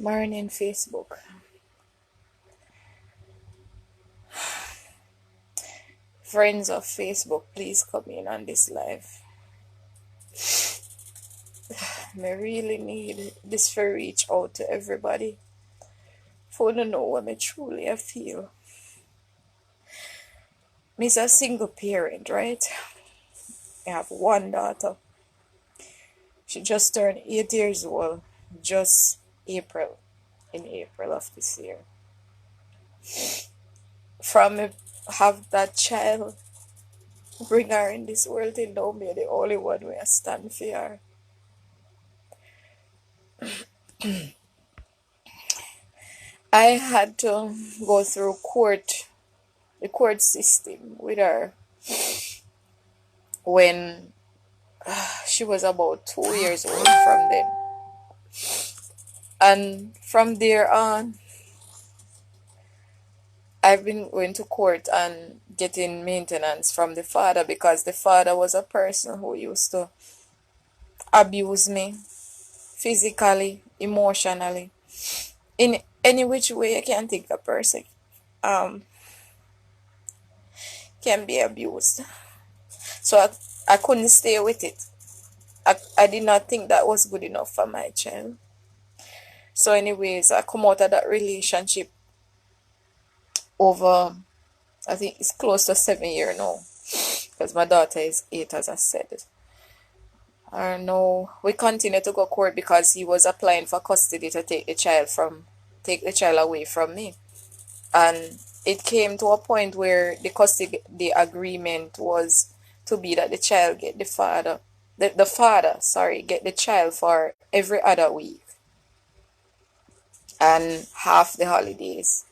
Morning, Facebook. Friends of Facebook, please come in on this live. I really need this for reach out to everybody for to know what me truly I feel. Me's a single parent, right? I have one daughter. She just turned 8 years old, just April, in April of this year. From me have that child, bring her in this world and know me the only one where I stand for her. I had to go through the court system with her when she was about 2 years old from then. And from there on, I've been going to court and getting maintenance from the father because the father was a person who used to abuse me physically, emotionally, in any which way I can think a person um can be abused. So I couldn't stay with it. I did not think that was good enough for my child. So anyways, I come out of that relationship over, I think it's close to 7 years now, because my daughter is 8, as I said. I know we continue to go court because he was applying for custody to take the child away from me. And it came to a point where the custody agreement was to be that the child get the father, sorry, get the child for every other week and half the holidays.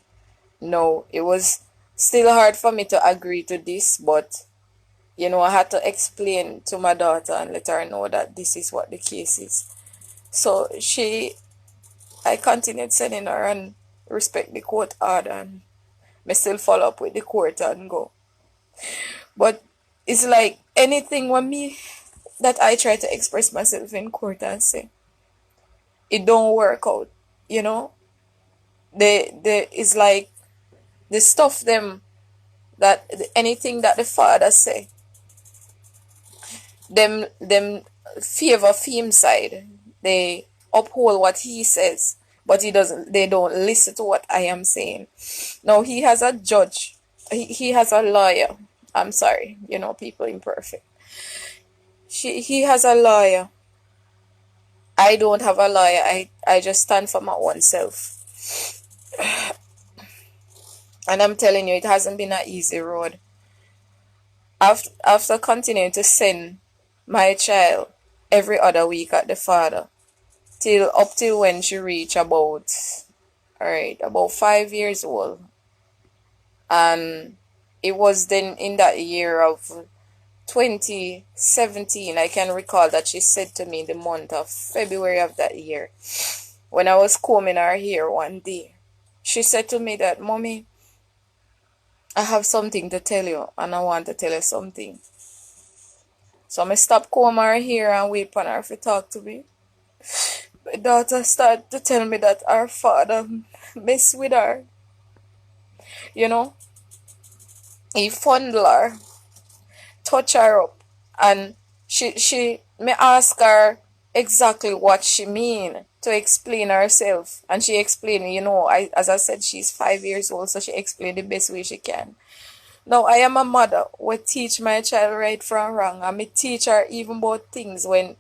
No, it was still hard for me to agree to this, but I had to explain to my daughter and let her know that this is what the case is. So I continued sending her and respect the court order, and me still follow up with the court and go. But it's like anything when me that I try to express myself in court and say, it don't work out, you know? It's like the stuff them that anything that the father say, them favor Fim side. They uphold what he says, but they don't listen to what I am saying. Now he has a judge, he has a lawyer. I'm sorry, people imperfect. He has a lawyer. I don't have a lawyer. I just stand for my own self. And I'm telling you, it hasn't been an easy road. After continuing to send my child every other week at the father, up till when she reached about 5 years old. And it was then in that year of 2017, I can recall that she said to me the month of February of that year, when I was combing her hair one day, she said to me that, "Mommy, I have something to tell you, and I want to tell you something." So I stopped combing her hair and wait for her to talk to me. My daughter started to tell me that her father messed with her. He fondled her, touch her up, and she me ask her exactly what she mean to explain herself, and she explained, as I said, she's 5 years old, so she explained the best way she can. Now I am a mother who teach my child right from wrong, and me teach her even about things when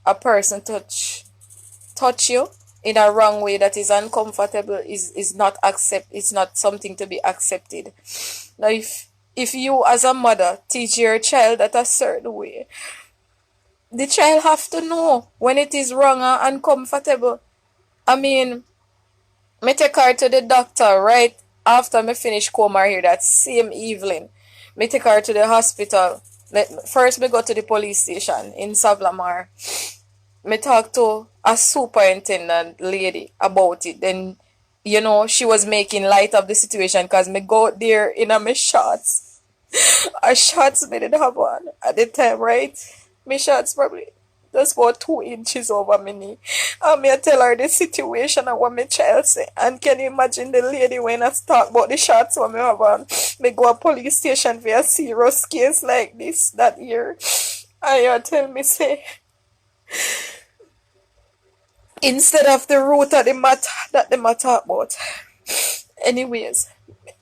a person touch you in a wrong way that is uncomfortable, is not it's not something to be accepted. Now if you as a mother teach your child that a certain way, the child have to know when it is wrong and uncomfortable. I mean, me take her to the doctor right after me finish comb her hair that same evening. Me take her to the hospital. First me go to the police station in Savlamar. Me talk to a superintendent lady about it. Then, she was making light of the situation because me go there in a me shorts. Her shorts me didn't have on at the time, right? My shorts probably just about 2 inches over my knee. And me I tell her the situation and what my child say. And can you imagine the lady when I talk about the shots when me have on? Me go a police station for a serious case like this that year. And you tell me say, instead of the root of the matter that they matter talk about. Anyways,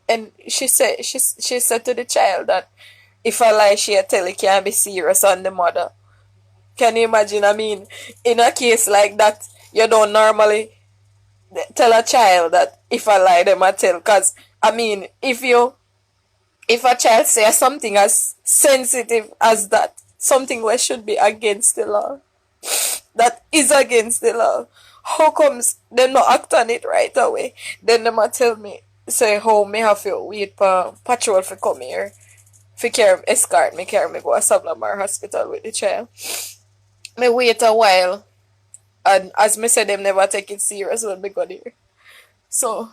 and she said to the child that if I lie, she tell it can't be serious on the mother. Can you imagine? I mean, in a case like that, you don't normally tell a child that if I lie, them I tell. Cause I mean, if a child says something as sensitive as that, something which should be against the law, that is against the law, how comes they not act on it right away? Then they might tell me, say, how me have to wait for patrol for come here, for escort me, carry me go to Savlamar Hospital with the child. Me wait a while, and as me said, them never take it serious when we go there. So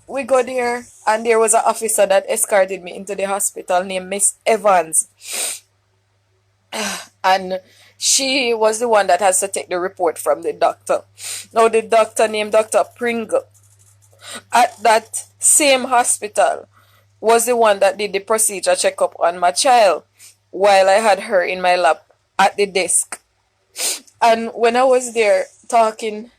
we go there, and there was an officer that escorted me into the hospital named Miss Evans. And she was the one that has to take the report from the doctor. Now the doctor named Dr. Pringle at that same hospital was the one that did the procedure checkup on my child while I had her in my lap at the desk. And when I was there talking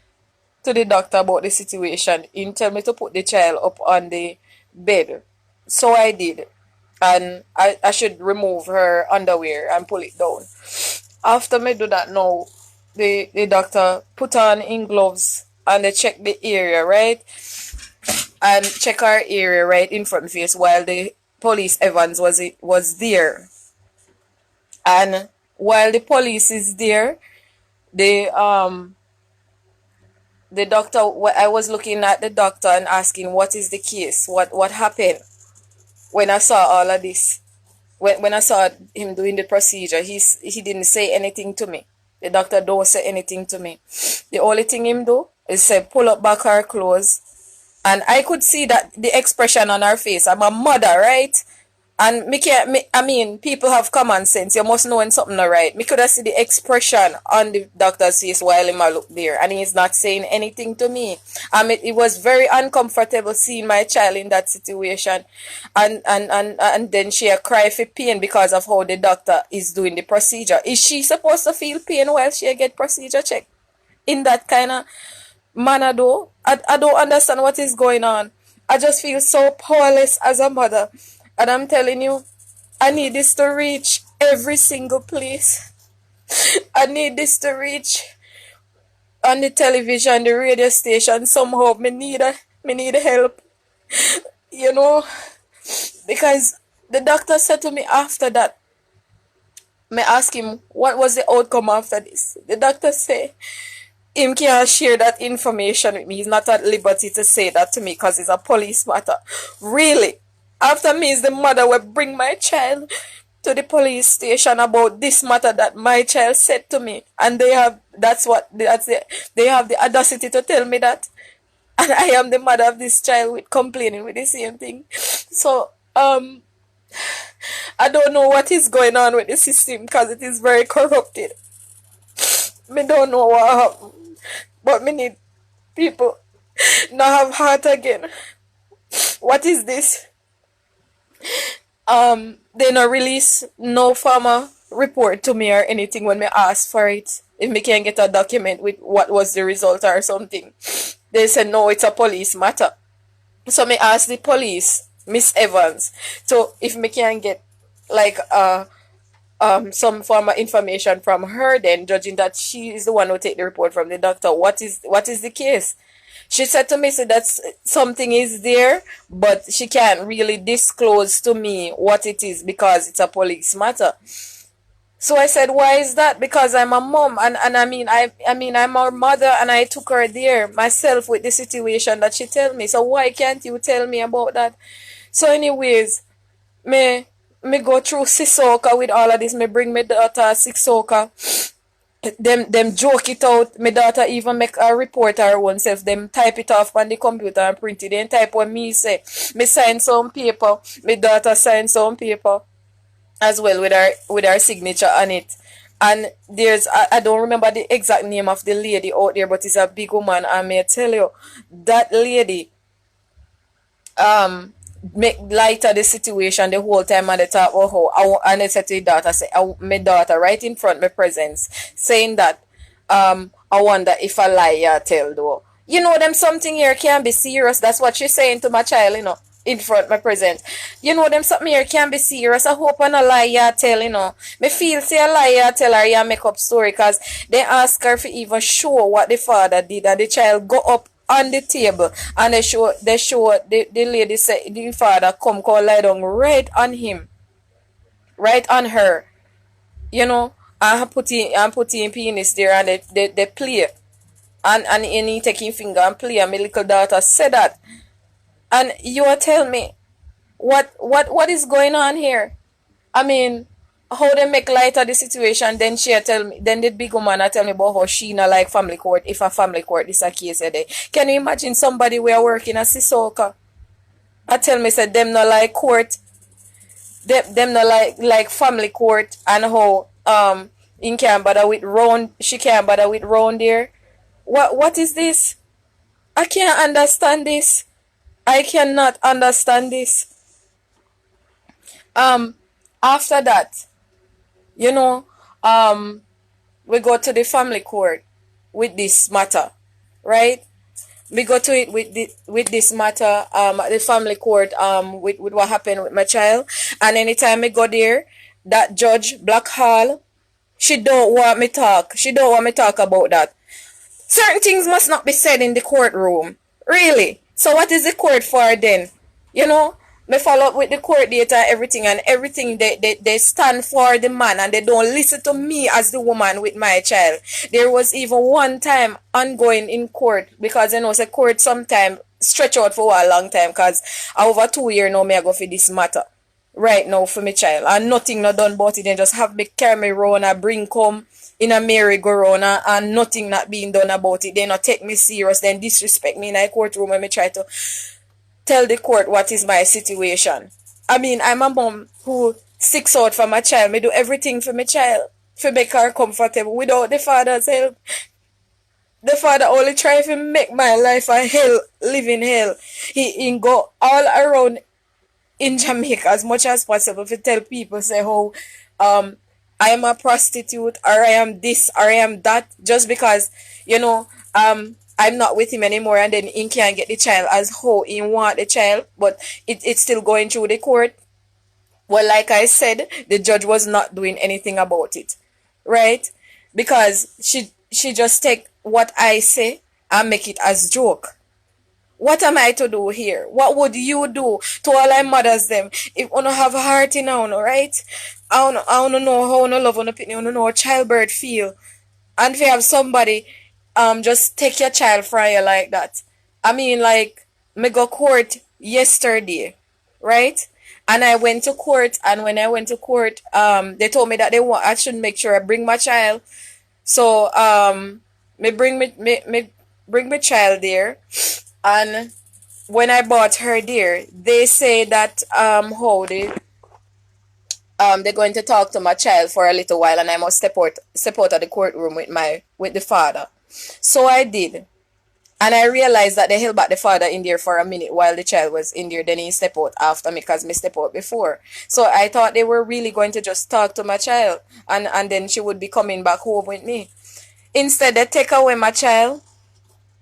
to the doctor about the situation, he told me to put the child up on the bed. So I did. And I should remove her underwear and pull it down. After me do that now, the doctor put on in gloves and they check the area, right? And check our area right in front face while the police Evans was there. And while the police is there, the doctor, I was looking at the doctor and asking what is the case, what happened. When I saw all of this, when I saw him doing the procedure, he didn't say anything to me. The doctor don't say anything to me. The only thing him do is say pull up back her clothes, and I could see that the expression on her face. I'm a mother, right? And I mean, people have common sense. You must know when something not right. Me could have see the expression on the doctor's face while him a look there, and he's not saying anything to me. It was very uncomfortable seeing my child in that situation, and then she a cry for pain because of how the doctor is doing the procedure. Is she supposed to feel pain while she get procedure checked in that kind of manner? Though I don't understand what is going on. I just feel so powerless as a mother. And I'm telling you, I need this to reach every single place. I need this to reach on the television, the radio station. Somehow, me need help. You know, because the doctor said to me after that, me ask him what was the outcome after this. The doctor said him can't share that information with me. He's not at liberty to say that to me because it's a police matter. Really? After me is the mother will bring my child to the police station about this matter that my child said to me, and they have they have the audacity to tell me that, and I am the mother of this child with complaining with the same thing. So I don't know what is going on with the system because it is very corrupted. Me don't know what happened, but me need people now have heart again. What is this? They not release no farmer report to me or anything when me ask for it. If me can get a document with what was the result or something, they said no, it's a police matter. So me ask the police, Miss Evans, so if me can get like some form of information from her, then judging that she is the one who take the report from the doctor. What is the case? She said to me, so that something is there, but she can't really disclose to me what it is because it's a police matter. So I said, why is that? Because I'm a mom, and I mean I'm her mother, and I took her there myself with the situation that she tell me. So why can't you tell me about that? So anyways, me go through Sissoko with all of this. Me bring my daughter Sissoko. Them joke it out. My daughter even make a report her own self. Them type it off on the computer and print it. Then type what me say. Me sign some paper. My daughter sign some paper as well with her signature on it. And I don't remember the exact name of the lady out there, but it's a big woman. And may I tell you, that lady um make light of the situation the whole time, and they talk about how and they said to the daughter, say, my daughter right in front of my presence, saying that I wonder if a lie you tell though. You know them something here can be serious. That's what she's saying to my child, in front of my presence. You know them something here can be serious. I hope I no lie you tell, Me feel say a lie you tell her you make up story, cause they ask her to even show what the father did, and the child go up on the table, and they show the lady say the father come lie down right on him, right on her, and put in penis there, and they play, and he taking finger and play, and my little daughter said that. And you are tell me what is going on here? I mean, how they make light of the situation, then she tell me, then the big woman tell me about how she not like family court, if a family court is a case a day. Can you imagine somebody we are working at Sissoko? I tell me said them not like court, them not like family court, and how in can't bother with round, she can't bother with round there. What is this? I can't understand this. I cannot understand this. After that, you know, we go to the family court with this matter, right? We go to it with this matter at the family court with what happened with my child. And anytime I go there, that judge Black Hall, she don't want me talk. She don't want me talk about that. Certain things must not be said in the courtroom. Really. So what is the court for then? You know? Me follow up with the court data and everything they stand for the man, and they don't listen to me as the woman with my child. There was even one time ongoing in court, because say court sometime stretch out for a long time, because over 2 years now me I go for this matter right now for my child, and nothing not done about it. They just have me carry me round and bring come in a merry-go-round, and nothing not being done about it. They not take me serious, then disrespect me in a courtroom when me try to tell the court what is my situation. I mean, I'm a mom who sticks out for my child. Me do everything for my child to make her comfortable without the father's help. The father only try to make my life a hell, living hell. He go all around in Jamaica as much as possible to tell people, say how I am a prostitute, or I am this, or I am that, just because I'm not with him anymore, and then he can't get the child as how he want the child, but it's still going through the court. Well, like I said, the judge was not doing anything about it, right? Because she just take what I say and make it as joke. What am I to do here? What would you do to all our mothers them if you have a heart in on, right? I don't know how you love on opinion, I don't know how childbirth feel. And if you have somebody just take your child from you like that. I mean, like, me go court yesterday, right? And I went to court, and when I went to court, they told me that I should make sure I bring my child. So me bring my child there, and when I brought her there, they say that how they're going to talk to my child for a little while, and I must step out of the courtroom with the father. So I did. And I realized that they held back the father in there for a minute while the child was in there. Then he stepped out after me, because me stepped out before. So I thought they were really going to just talk to my child, and then she would be coming back home with me. Instead, they take away my child,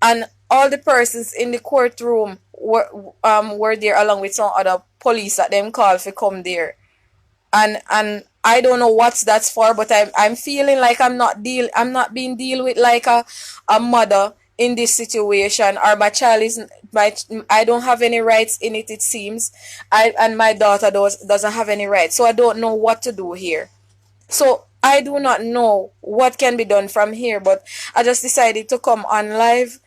and all the persons in the courtroom were there, along with some other police that them called to come there. And I don't know what that's for, but I'm feeling like I'm not being deal with like a mother in this situation, or my child is I don't have any rights in it seems. And my daughter doesn't have any rights. So I don't know what to do here. So I do not know what can be done from here, but I just decided to come on live,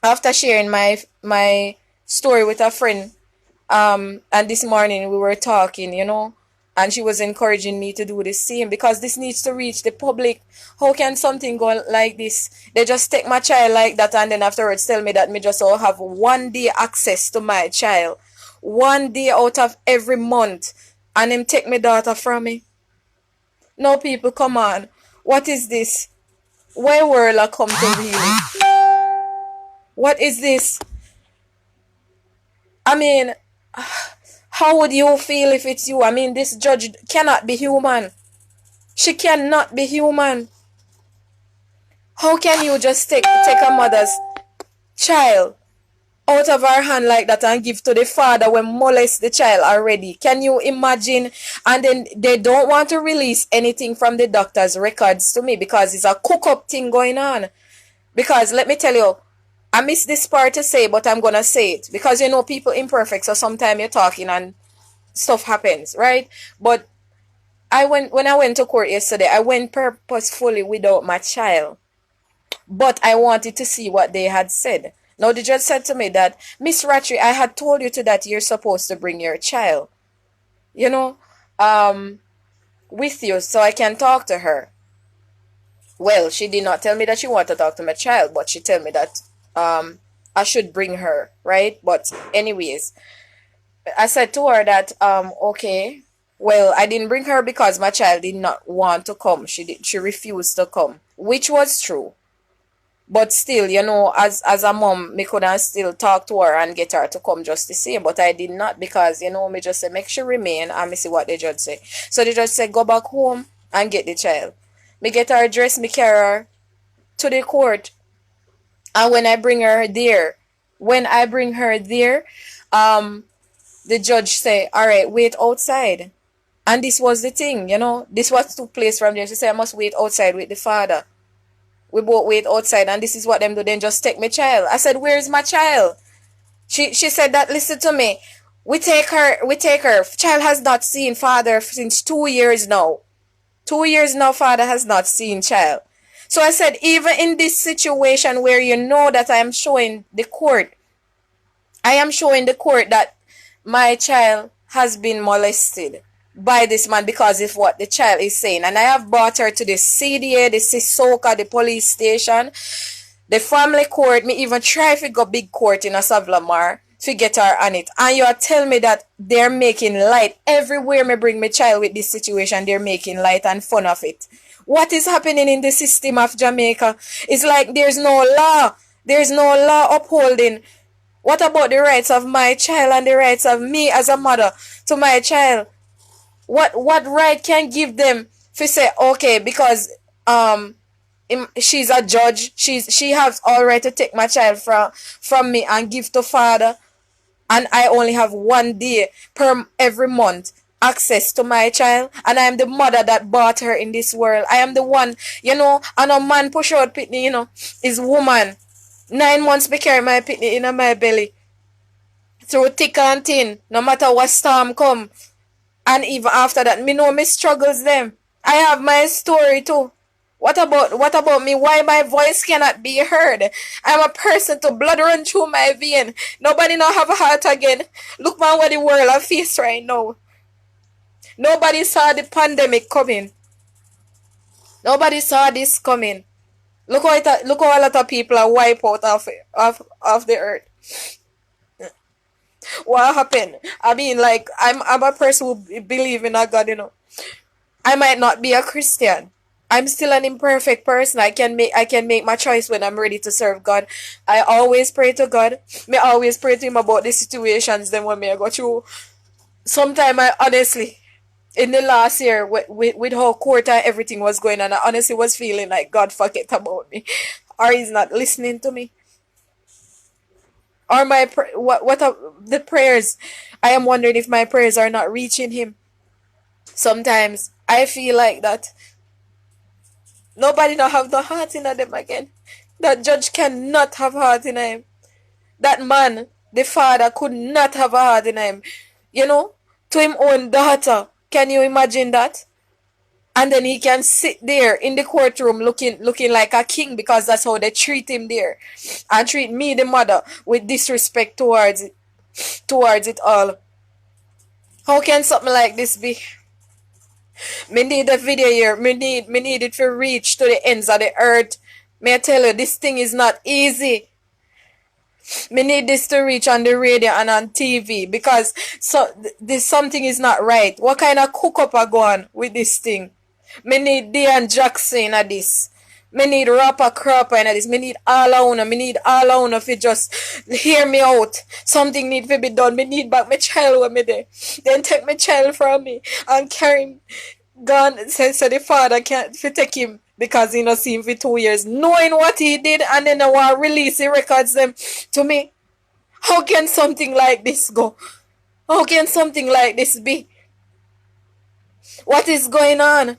after sharing my story with a friend. And this morning we were talking, and she was encouraging me to do the same, because this needs to reach the public. How can something go like this? They just take my child like that, and then afterwards tell me that me just all have 1 day access to my child, 1 day out of every month, and him take my daughter from me. No, people, come on. What is this? Where world I come to really? What is this? I mean, how would you feel if it's you? I mean, this judge cannot be human. She cannot be human. How can you just take a mother's child out of her hand like that and give to the father when molest the child already? Can you imagine? And then they don't want to release anything from the doctor's records to me because it's a cook-up thing going on. Because let me tell you, I miss this part to say, but I'm gonna say it because you know people imperfect, so sometimes you're talking and stuff happens, right? But when I went to court yesterday, I went purposefully without my child, but I wanted to see what they had said. Now the judge said to me that, Miss Ratri, I had told you to that you're supposed to bring your child, you know, with you so I can talk to her. Well, she did not tell me that she wanted to talk to my child, but she told me that I should bring her, right? But anyways, I said to her that okay, well, I didn't bring her because my child did not want to come. She refused to come, which was true. But still, you know, as a mom, me could have still talk to her and get her to come just the same. But I did not because, you know, me just say make sure remain and me see what the judge say. So the judge said go back home and get the child. Me get her dress, me carry her to the court. And when I bring her there, the judge say, all right, wait outside. And this was the thing, you know, this was took place from there. She said I must wait outside with the father. We both wait outside and this is what them do. Then just take my child. I said, where is my child? She said that, listen to me. We take her. Child has not seen father since 2 years now. 2 years now, father has not seen child. So I said, even in this situation where you know that I am showing the court that my child has been molested by this man because of what the child is saying. And I have brought her to the CDA, the Sisoka, the police station, the family court. Me even try to go big court in a Savlamar to get her on it. And you are telling me that they're making light. Everywhere me bring my child with this situation, they're making light and fun of it. What is happening in the system of Jamaica? It's like there's no law. There's no law upholding. What about the rights of my child and the rights of me as a mother to my child? What right can give them to say, okay, because she's a judge, she has all right to take my child from me and give to father, and I only have 1 day per every month access to my child, and I am the mother that brought her in this world. I am the one, you know, and a man push out pitney, you know, is woman. 9 months me carry my pitney in my belly through thick and thin, no matter what storm come. And even after that, me know me struggles them. I have my story too. What about me? Why my voice cannot be heard? I'm a person to blood run through my vein. Nobody now have a heart again. Look man what the world I face right now. Nobody saw the pandemic coming. Nobody saw this coming. Look how a lot of people are wiped out of the earth. What happened? I mean, like, I'm a person who believe in a God, you know. I might not be a Christian. I'm still an imperfect person. I can make my choice when I'm ready to serve God. I always pray to God. Me always pray to him about the situations then when me I go through. Sometimes I honestly, in the last year with how court and everything was going on, I honestly was feeling like God forget about me, or he's not listening to me. Or what are the prayers? I am wondering if my prayers are not reaching him. Sometimes I feel like that. Nobody don't have the heart in them again. That judge cannot have heart in him. That man, the father, could not have a heart in him. You know, to him own daughter. Can you imagine that? And then he can sit there in the courtroom looking like a king because that's how they treat him there. And treat me, the mother, with disrespect towards it all. How can something like this be? Me need a video here. Me need it to reach to the ends of the earth. May I tell you, this thing is not easy. Me need this to reach on the radio and on TV because this something is not right. What kind of cook up are going with this thing? Me need Dion Jackson at this. Me need rapper cropper in this. Me need all owner. Me need all owner fi just hear me out. Something need to be done. Me need back my child with me there. Then take my child from me and carry him gone. So the father can't fi take him because he not see him for 2 years. Knowing what he did and then I want release the records them to me. How can something like this go? How can something like this be? What is going on?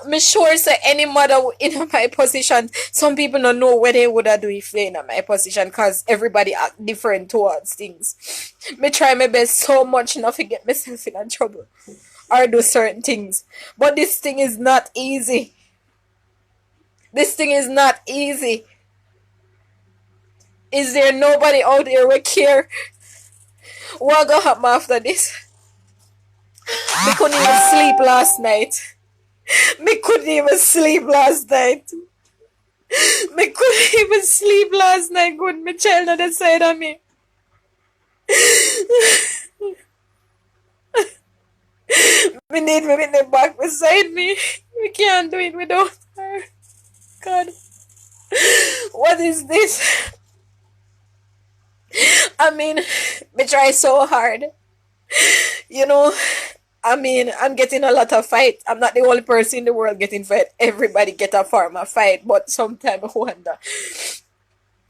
Me sure say any mother in my position, some people don't know what they would have do if they in my position because everybody act different towards things. Me try my best so much not to get myself in trouble or do certain things. But this thing is not easy. This thing is not easy. Is there nobody out there who care? What gonna happen after this? Me couldn't even sleep last night. Me couldn't even sleep last night. Me couldn't even sleep last night. Good, my child on the side of me. Me need me in the back beside me. We can't do it without her. God. What is this? I mean, me try so hard. You know, I mean, I'm getting a lot of fight. I'm not the only person in the world getting fight. Everybody get a form of fight, but sometimes I wonder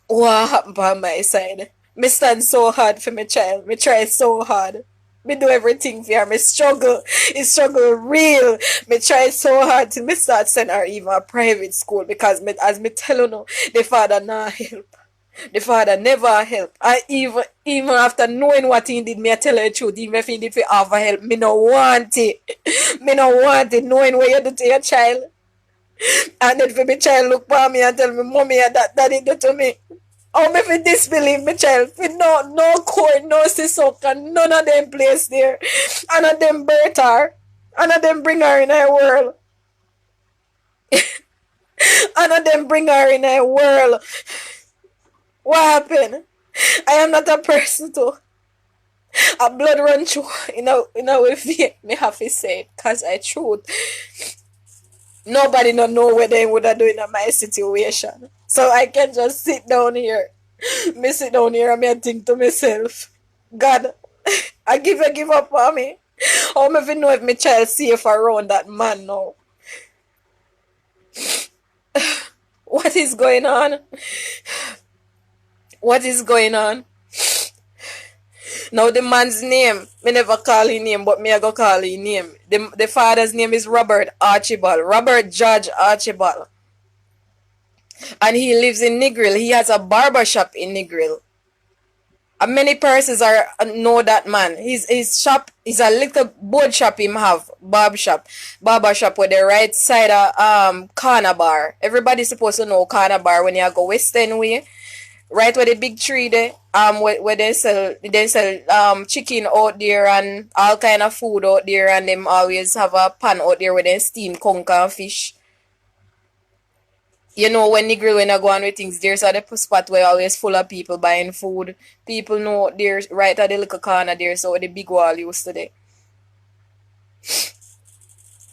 what happened by my side. Me stand so hard for my child. Me try so hard. Me do everything for her. Me struggle. It's struggle real. Me try so hard till me start send her even a private school because me, as me tell you now, the father not help. The father never help. I even after knowing what he did, me I tell her the truth, even if he did for offer help, me no want it. Me no want it, knowing what you do to your child. And then for my child look for me and tell me, mommy, that daddy do to me. How me fi disbelieve my child? For no court, no sisoka, none of them place there. None of them birth her. None of them bring her in our world. None of them bring her in our world. What happened? I am not a person to a blood run through in a way fear me have to say it because I truth. Nobody don't know what they would have done in my situation. So I can just sit down here. Me sit down here and me think to myself, God, I give up on me. How me fi know if my child safe around that man now? What is going on? What is going on? Now the man's name, me never call his name, but me I go call his name. The father's name is Robert Archibald. Robert Judge Archibald. And he lives in Negril. He has a barber shop in Negril. And many persons know that man. His shop is a little board shop him have. Barber shop with the right side of Corner Bar. Everybody's supposed to know Corner Bar when you go Western way. Right where the big tree there, where they sell chicken out there and all kind of food out there, and them always have a pan out there where they steam conker and fish. You know when Negril when I go on with things, there's a spot where always full of people buying food. People know there's right at the little corner there, so the big wall used to there.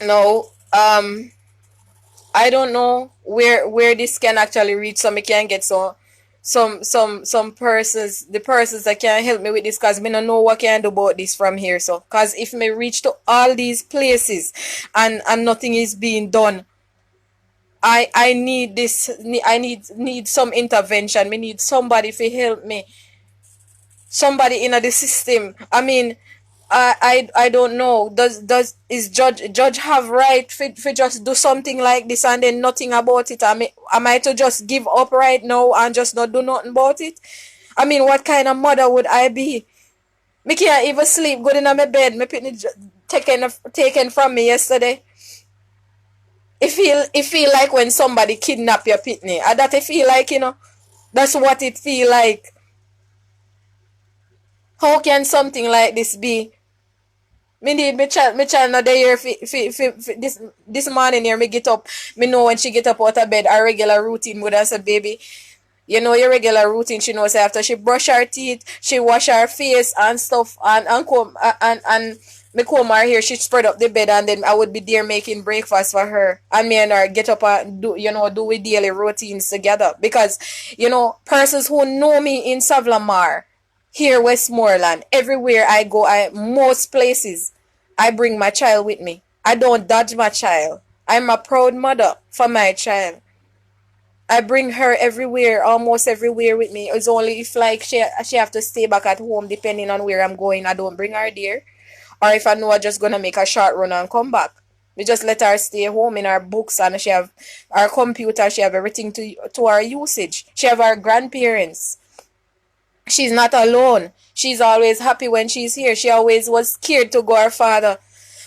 Now, I don't know where this can actually reach, so I can get some persons, the persons that can help me with this, because me don't know what can do about this from here. So because if me reach to all these places and nothing is being done, I need this. I need some intervention. Me need somebody to help me. Somebody in the system. I mean, I don't know. Is judge have right for just do something like this and then nothing about it? Am I to just give up right now and just not do nothing about it? I mean, what kind of mother would I be? Me can't even sleep good in my bed. Me pitney taken from me yesterday. It feel like when somebody kidnap your pitney. And that it feel like, that's what it feel like. How can something like this be? Me need my child not there this morning here, me get up. Me know when she get up out of bed, her regular routine would have said, baby, you know your regular routine, she knows after she brush her teeth, she wash her face and stuff and comb and Me come her here, she spread up the bed, and then I would be there making breakfast for her. And me and her get up and do we daily routines together. Because, persons who know me in Savlamar, here Westmoreland, everywhere I go, most places, I bring my child with me. I don't dodge my child. I'm a proud mother for my child. I bring her everywhere, almost everywhere with me. It's only if like she have to stay back at home depending on where I'm going. I don't bring her there. Or if I know I'm just gonna make a short run and come back. We just let her stay home in her books, and she have her computer, she have everything to her usage. She have her grandparents. She's not alone. She's always happy when she's here. She always was scared to go her father.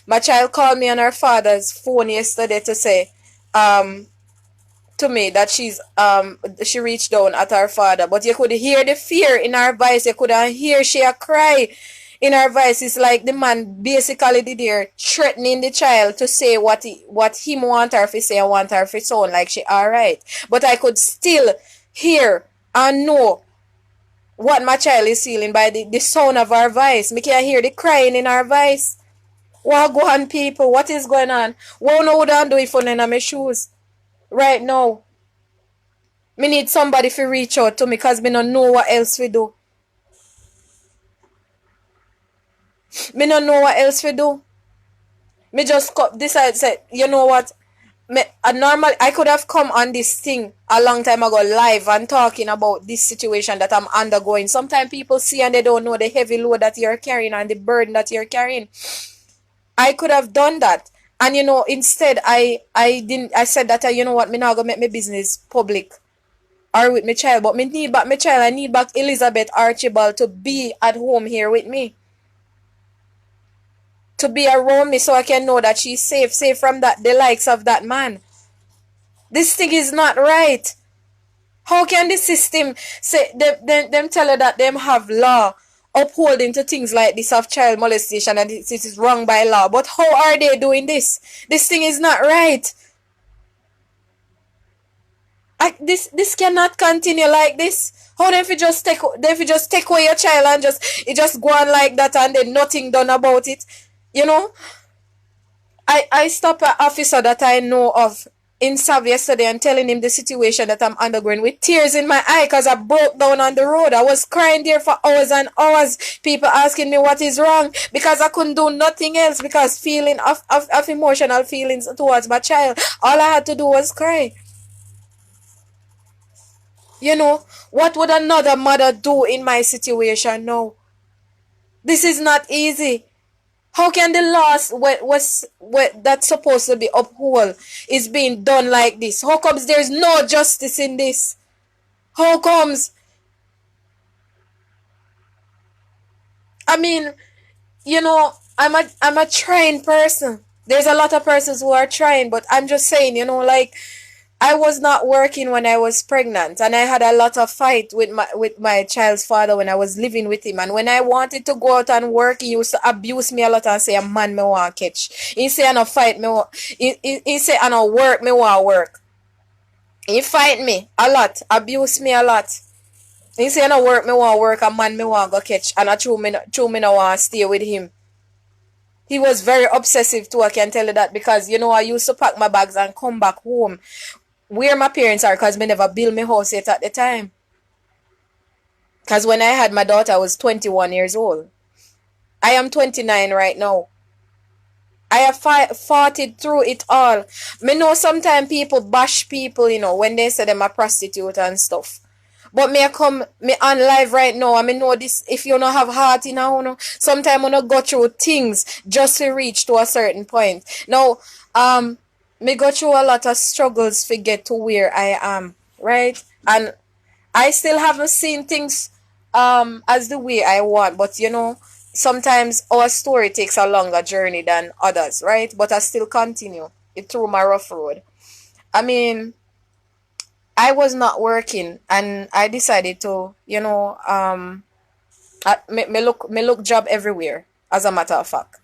My child called me on her father's phone yesterday to say, to me that she reached down at her father, but you could hear the fear in her voice. You could hear she a cry in her voice. It's like the man basically did there threatening the child to say what him want her to say and want her to sound like she alright. But I could still hear and know what my child is feeling by the sound of her voice. Me can hear the crying in her voice. What go on, people? What is going on? What would I do if I'm in my shoes? Right now, me need somebody to reach out to me because me don't know what else we do. Me don't know what else we do. Me just decide say, you know what? I could have come on this thing a long time ago live and talking about this situation that I'm undergoing. Sometimes people see and they don't know the heavy load that you're carrying and the burden that you're carrying. I could have done that. And instead I said that you know what, me not gonna make my business public or with my child, but me need back my child. I need back Elizabeth Archibald to be at home here with me. To be around me so I can know that she's safe from the likes of that man. This thing is not right. How can the system say them tell her that them have law upholding to things like this of child molestation and this is wrong by law? But how are they doing this? This thing is not right. This cannot continue like this. How if you just take away your child and just go on like that and then nothing done about it? I stopped an officer that I know of in Sav yesterday and telling him the situation that I'm undergoing with tears in my eye because I broke down on the road. I was crying there for hours and hours. People asking me what is wrong because I couldn't do nothing else because feeling of emotional feelings towards my child. All I had to do was cry. What would another mother do in my situation now? This is not easy. How can the laws that's supposed to be upheld is being done like this? How comes there's no justice in this? How comes? I mean, I'm a trying person. There's a lot of persons who are trying, but I'm just saying, like I was not working when I was pregnant, and I had a lot of fight with my child's father when I was living with him. And when I wanted to go out and work, he used to abuse me a lot and say, "A man, me want catch." He say, "I no fight me." He say, "I no work me want work." He fight me a lot, abuse me a lot. He say, "I no work me want work. A man, me want go catch." And I true me no want stay with him. He was very obsessive too. I can tell you that because I used to pack my bags and come back home where my parents are because me never build my house yet at the time. Because when I had my daughter, I was 21 years old. I am 29 right now. I have fought it through it all. Me know sometimes people bash people, when they say them a prostitute and stuff. But me on live right now, and me know this, if you don't have heart in a sometimes you go through things just to reach to a certain point. Now, me go through a lot of struggles to get to where I am, right? And I still haven't seen things as the way I want, but sometimes our story takes a longer journey than others, right? But I still continue it through my rough road. I mean, I was not working and I decided to, me look job everywhere, as a matter of fact.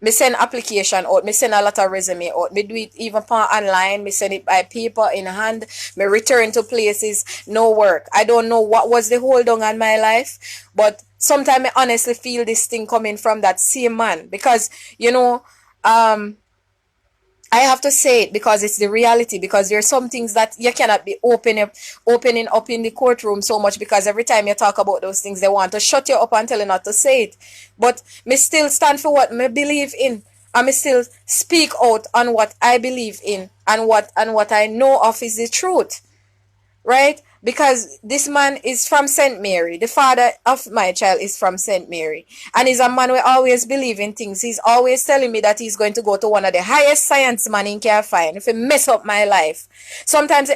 Me send application out, me send a lot of resume out, me do it even online, me send it by paper in hand, me return to places, no work. I don't know what was the hold on my life, but sometimes I honestly feel this thing coming from that same man, because I have to say it because it's the reality, because there's some things that you cannot be opening up in the courtroom so much, because every time you talk about those things they want to shut you up and tell you not to say it. But me still stand for what me believe in, and me still speak out on what I believe in, and what I know of is the truth, right? Because this man is from St. Mary. The father of my child is from St. Mary. And he's a man who always believe in things. He's always telling me that he's going to go to one of the highest science man in can find if he mess up my life.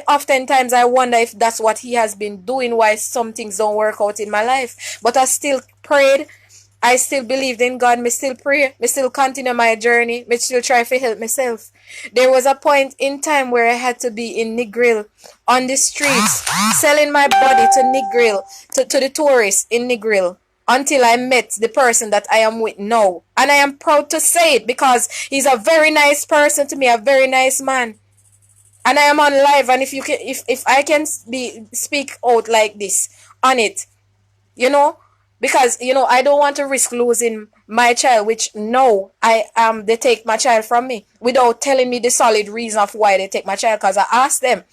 Oftentimes I wonder if that's what he has been doing, why some things don't work out in my life. But I still prayed. I still believed in God. Me still pray. Me still continue my journey. Me still try to help myself. There was a point in time where I had to be in Negril on the streets, selling my body to Negril, to the tourists in Negril, until I met the person that I am with now. And I am proud to say it, because he's a very nice person to me, a very nice man. And I am on live, and if I can speak out like this on it, because I don't want to risk losing my child, which no, they take my child from me without telling me the solid reason of why they take my child. Because I asked them,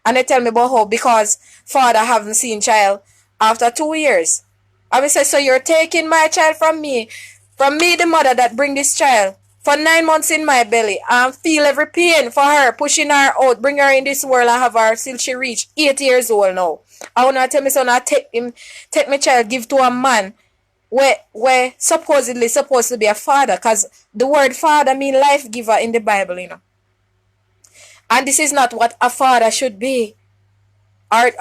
and they tell me about how because father haven't seen child after 2 years. I will say, so you're taking my child from me the mother that bring this child for 9 months in my belly, and feel every pain for her, pushing her out, bring her in this world and have her till she reach 8 years old now. I want to tell me son, I take my child, give to a man where supposedly supposed to be a father, because the word father mean life giver in the Bible, and this is not what a father should be. I'm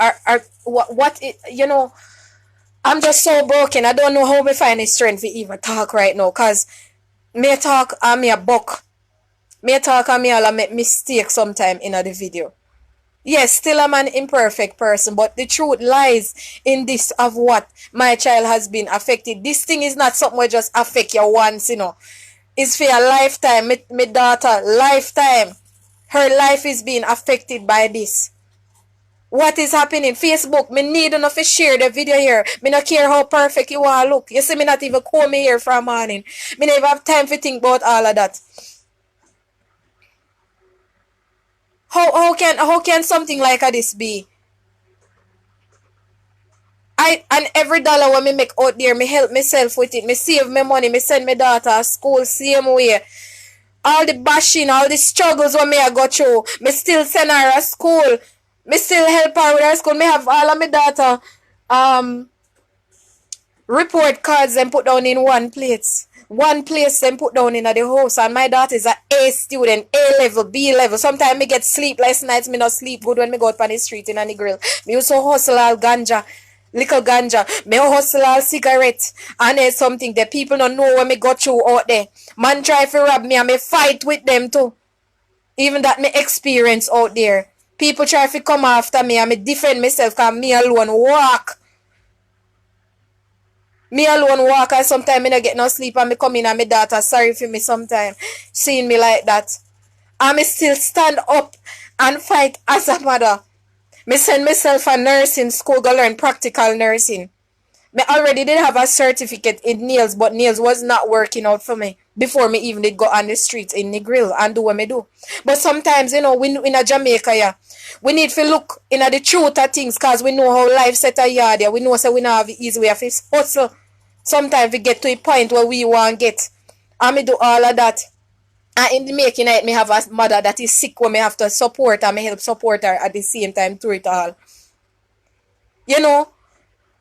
just so broken. I don't know how me find the strength to even talk right now, because me talk and me a buck. Me talk and me all make mistake sometime in the video. Yes, still I'm an imperfect person, but the truth lies in this of what my child has been affected. This thing is not something that just affect you once, It's for a lifetime. My daughter, lifetime. Her life is being affected by this. What is happening? Facebook, me need enough to share the video here. Me not care how perfect you are look. You see me not even call me here for a morning. Me never have time to think about all of that. How can something like this be? And every dollar when me make out there, me help myself with it. Me save my money, me send my daughter to school same way. All the bashing, all the struggles when me I go through, me still send her to school. Me still help her with her school. Me have all of my daughter report cards and put down in one place. One place and put down in the house. And my daughter is a A student, A level, B level. Sometimes me get sleepless nights, me not sleep good when me go out on the street in the grill. Me used to hustle all ganja, little ganja. Me hustle all cigarette. And there's something that people don't know when me go through out there. Man try to rob me and me fight with them too. Even that me experience out there. People try to come after me and me defend myself because me alone walk. Me alone walk, and sometimes me not get no sleep, and me come in and my daughter sorry for me sometimes, seeing me like that. And me still stand up and fight as a mother. Me send myself a nursing school to learn practical nursing. Me already did have a certificate in nails, but nails was not working out for me before me even did go on the streets in the grill and do what me do. But sometimes, we in a Jamaica, yeah, we need to look in the truth of things, because we know how life set a yard there. We know so we don't have the easy way of hustle. Sometimes we get to a point where we want to get. And me do all of that. And in the making it, me have a mother that is sick where me have to support and me help support her at the same time through it all.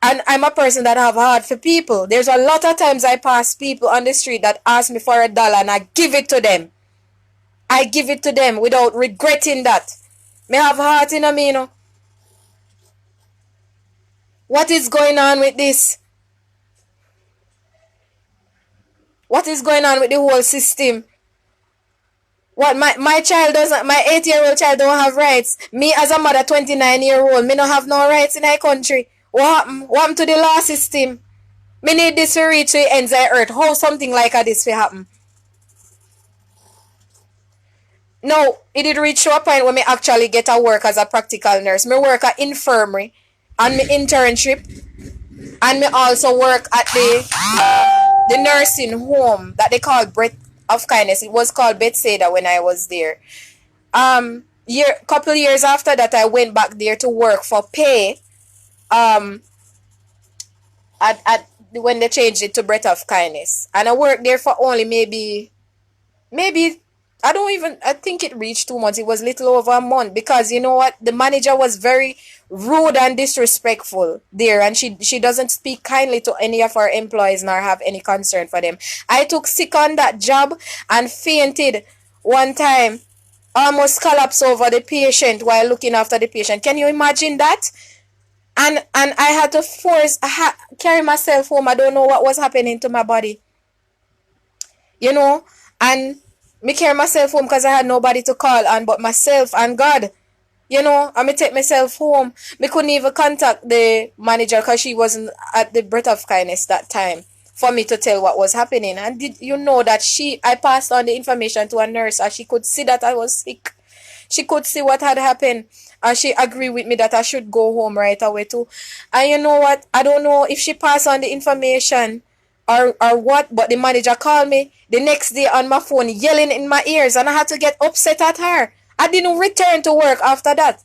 And I'm a person that have heart for people. There's a lot of times I pass people on the street that ask me for $1 and I give it to them. I give it to them without regretting that. Me have heart in me, What is going on with this? What is going on with the whole system? What my child doesn't, my 8-year-old child don't have rights. Me as a mother, 29-year-old, me don't have no rights in our country. What happened? What happened to the law system? Me need this to reach the ends of earth. How something like this will happen? No, it did reach to a point where me actually get a work as a practical nurse. Me work at infirmary and me internship. And me also work at the nursing home that they call Breath of Kindness. It was called Bethsaida when I was there. Couple years after that, I went back there to work for pay. Um, at when they changed it to Breath of Kindness, and I worked there for only maybe I think it reached 2 months. It was little over a month, because you know what, the manager was very rude and disrespectful there, and she doesn't speak kindly to any of our employees nor have any concern for them. I took sick on that job and fainted one time, almost collapsed over the patient while looking after the patient. Can you imagine that? And I had to carry myself home. I don't know what was happening to my body, you know. And me carry myself home because I had nobody to call on but myself and God, you know. And me take myself home. Me couldn't even contact the manager because she wasn't at the Breath of Kindness that time for me to tell what was happening. And did you know that I passed on the information to a nurse, and she could see that I was sick. She could see what had happened, and she agreed with me that I should go home right away too. And you know what? I don't know if she passed on the information or what, but the manager called me the next day on my phone yelling in my ears, and I had to get upset at her. I didn't return to work after that.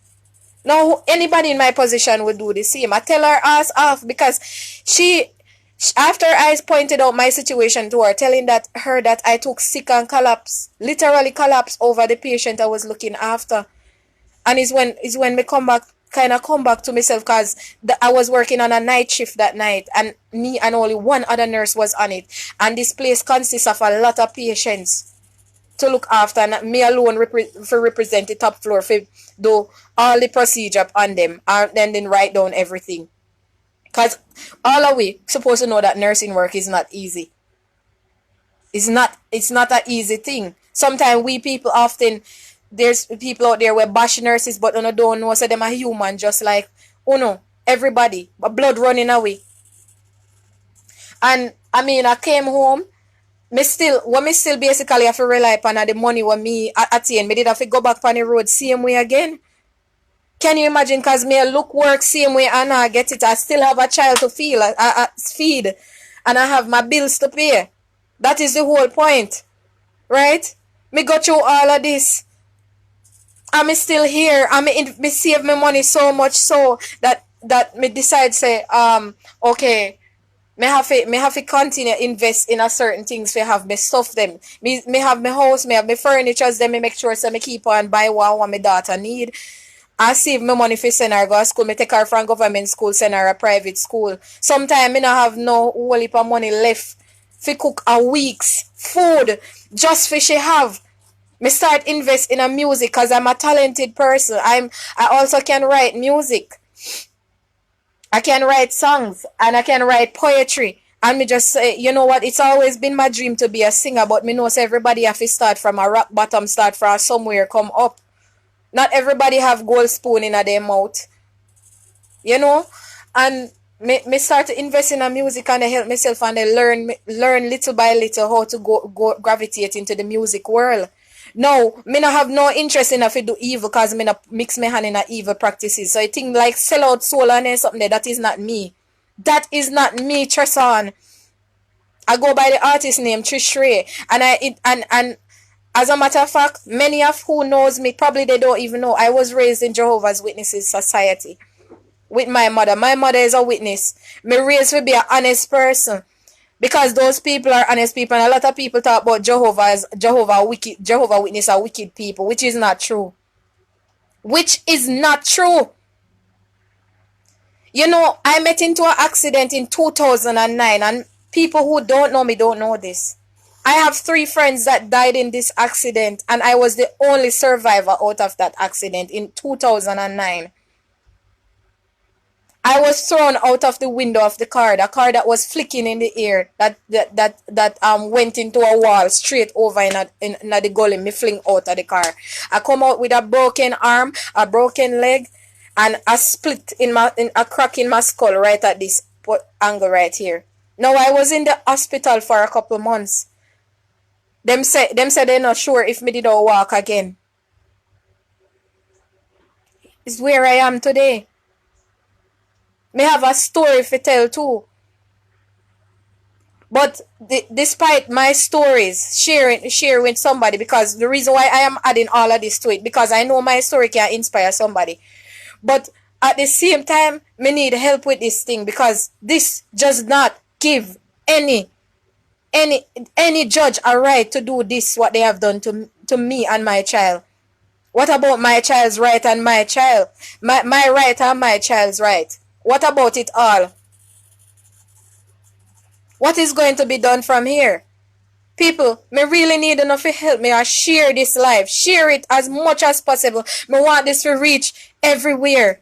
Now anybody in my position would do the same. I tell her ass off, because she after I pointed out my situation to her, telling her that I took sick and literally collapsed over the patient I was looking after. And is when me come back to myself, because I was working on a night shift that night, and me and only one other nurse was on it, and this place consists of a lot of patients to look after, and me alone for represent the top floor for do all the procedure on them, and then write down everything, because all of we supposed to know that nursing work is not easy. It's not an easy thing. Sometimes we people often, there's people out there who bash nurses, but don't know, so them are human just like everybody, but blood running away. And I mean, I came home, me still basically have to rely upon the money when me attain. Me did have to go back on the road same way again. Can you imagine? Cause me look work same way and I get it. I still have a child to feed, and I have my bills to pay. That is the whole point, right? Me go through all of this. I'm still here. Me save my money so much so that me decide say okay, me have to continue invest in a certain things to have me stuff them. Me have my house, me have my furnitures, then me make sure so me keep on buy what my daughter need. I save my money for send her go to school. Me take her from government school, send her a private school. Sometimes me not have no whole heap of money left for cook a week's food just for she have. Me start invest in a music because I'm a talented person. I also can write music. I can write songs and I can write poetry. And me just say, you know what, it's always been my dream to be a singer, but me knows everybody have to start from a rock bottom, start from somewhere, come up. Not everybody have gold spoon in their mouth. You know? And me start to invest in a music, and I help myself, and I learn little by little how to go gravitate into the music world. No, me not have no interest in if I do evil, because me not mix my hand in a evil practices. So I think like sell out soul and something there, that is not me. That is not me, Treson. I go by the artist name Trish Ray, and as a matter of fact, many of who knows me probably they don't even know I was raised in Jehovah's Witnesses Society with my mother. My mother is a witness. Me raised to be an honest person, because those people are honest people, and a lot of people talk about Jehovah Witness are wicked people, which is not true. Which is not true. You know, I met into an accident in 2009, and people who don't know me don't know this. I have 3 friends that died in this accident, and I was the only survivor out of that accident in 2009. I was thrown out of the window of the car that was flicking in the air, that went into a wall straight over in the gully. Me fling out of the car. I come out with a broken arm, a broken leg, and a split in a crack in my skull right at this angle right here. Now I was in the hospital for a couple months. Them say they're not sure if me did not walk again. It's where I am today. Me have a story to tell too. But despite my stories, share with somebody, because the reason why I am adding all of this to it, because I know my story can inspire somebody. But at the same time, me need help with this thing, because this does not give any any judge a right to do this what they have done to me and my child. What about my child's right and my child? My right and my child's right. What about it all? What is going to be done from here? People, me really need enough to help me or share this life. Share it as much as possible. Me want this to reach everywhere.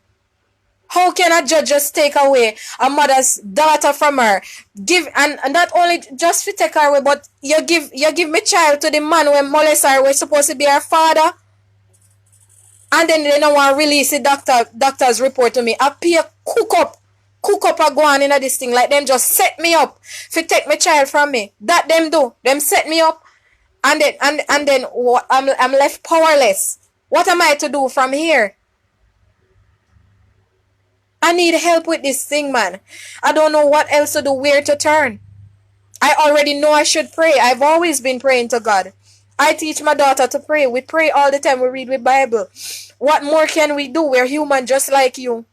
How can a judge just take away a mother's daughter from her? Give and not only just to take her away, but you give me child to the man when molest her, we're supposed to be her father. And then they don't want to release the doctor's report to me. I pay cook up a go on in this thing. Like them just set me up to take my child from me. That them do. Them set me up, and then I'm left powerless. What am I to do from here? I need help with this thing, man. I don't know what else to do, where to turn. I already know I should pray. I've always been praying to God. I teach my daughter to pray. We pray all the time. We read the Bible. What more can we do? We're human just like you.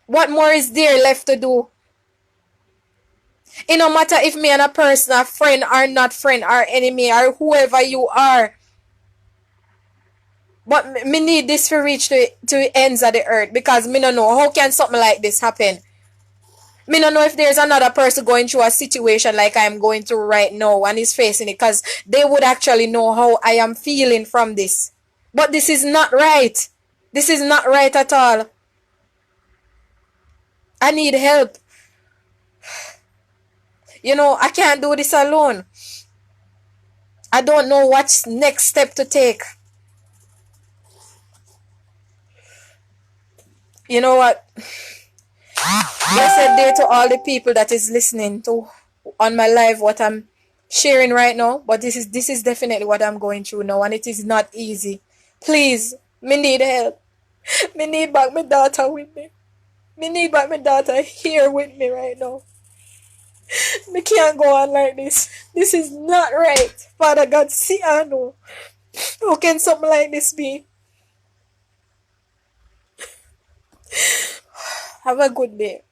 What more is there left to do? It no matter if me and a person are friend or not friend or enemy or whoever you are. But me need this to reach to the ends of the earth, because me don't know how can something like this happen. Me don't know if there's another person going through a situation like I'm going through right now and is facing it, because they would actually know how I am feeling from this. But this is not right. This is not right at all. I need help. You know, I can't do this alone. I don't know what's next step to take. You know what? Blessed day to all the people that is listening to on my live what I'm sharing right now. But this is definitely what I'm going through now, and it is not easy. Please, me need help. Me need back my daughter with me. Me need back my daughter here with me right now. Me can't go on like this. This is not right. Father God, see I know. How can something like this be? Have a good day.